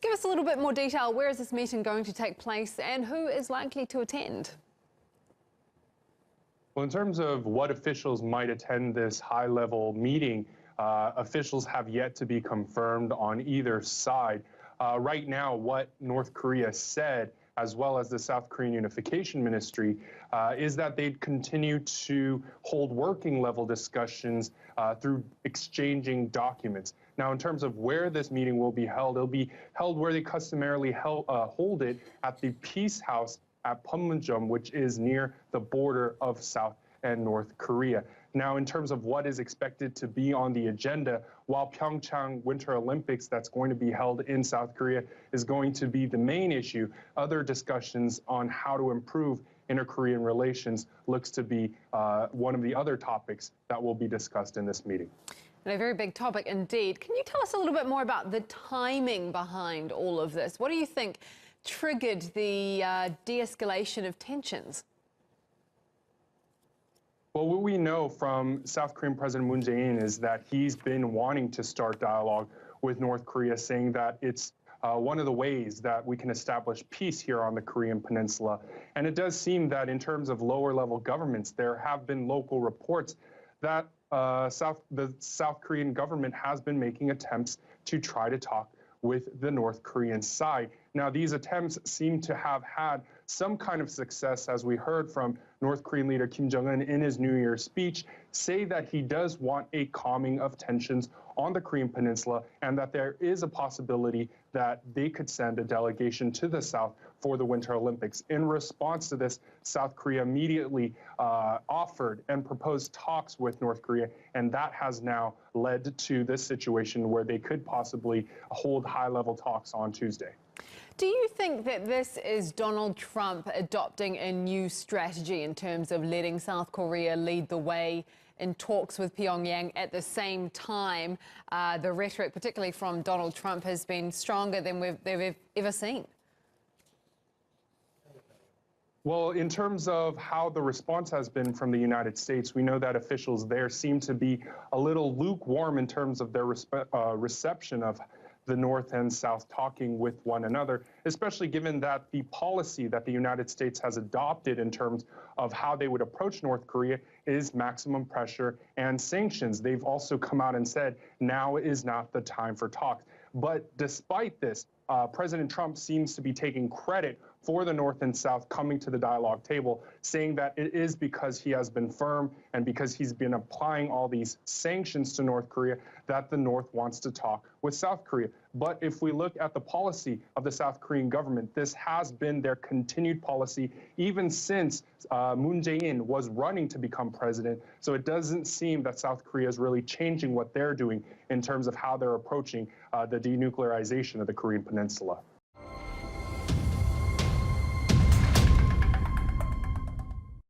Give us a little bit more detail. Where is this meeting going to take place and who is likely to attend? Well, in terms of what officials might attend this high-level meeting, officials have yet to be confirmed on either side. Right now, what North Korea said, as well as the South Korean Unification Ministry, is that they'd continue to hold working-level discussions through exchanging documents. Now, in terms of where this meeting will be held, it'll be held where they customarily hold it, at the Peace House at Pyeongchang, which is near the border of South and North Korea. Now, in terms of what is expected to be on the agenda, while Pyeongchang Winter Olympics that's going to be held in South Korea is going to be the main issue, other discussions on how to improve inter-Korean relations looks to be one of the other topics that will be discussed in this meeting. And a very big topic indeed. Can you tell us a little bit more about the timing behind all of this? What do you think triggered the de-escalation of tensions? Well, what we know from South Korean President Moon Jae-in is that he's been wanting to start dialogue with North Korea, saying that it's one of the ways that we can establish peace here on the Korean Peninsula. And it does seem that in terms of lower-level governments, there have been local reports that the South Korean government has been making attempts to try to talk with the North Korean side. Now, these attempts seem to have had some kind of success, as we heard from North Korean leader Kim Jong-un in his New Year's speech, say that he does want a calming of tensions on the Korean Peninsula and that there is a possibility that they could send a delegation to the South for the Winter Olympics. In response to this, South Korea immediately offered and proposed talks with North Korea, and that has now led to this situation where they could possibly hold high-level talks on Tuesday. Do you think that this is Donald Trump adopting a new strategy in terms of letting South Korea lead the way in talks with Pyongyang? At the same time, the rhetoric, particularly from Donald Trump, has been stronger than they've ever seen. Well, in terms of how the response has been from the United States, we know that officials there seem to be a little lukewarm in terms of their reception of the North and South talking with one another, especially given that the policy that the United States has adopted in terms of how they would approach North Korea is maximum pressure and sanctions. They've also come out and said now is not the time for talks. But despite this, President Trump seems to be taking credit for the North and South coming to the dialogue table, saying that it is because he has been firm and because he's been applying all these sanctions to North Korea that the North wants to talk with South Korea. But if we look at the policy of the South Korean government, this has been their continued policy even since Moon Jae-in was running to become president. So it doesn't seem that South Korea is really changing what they're doing in terms of how they're approaching the denuclearization of the Korean Peninsula.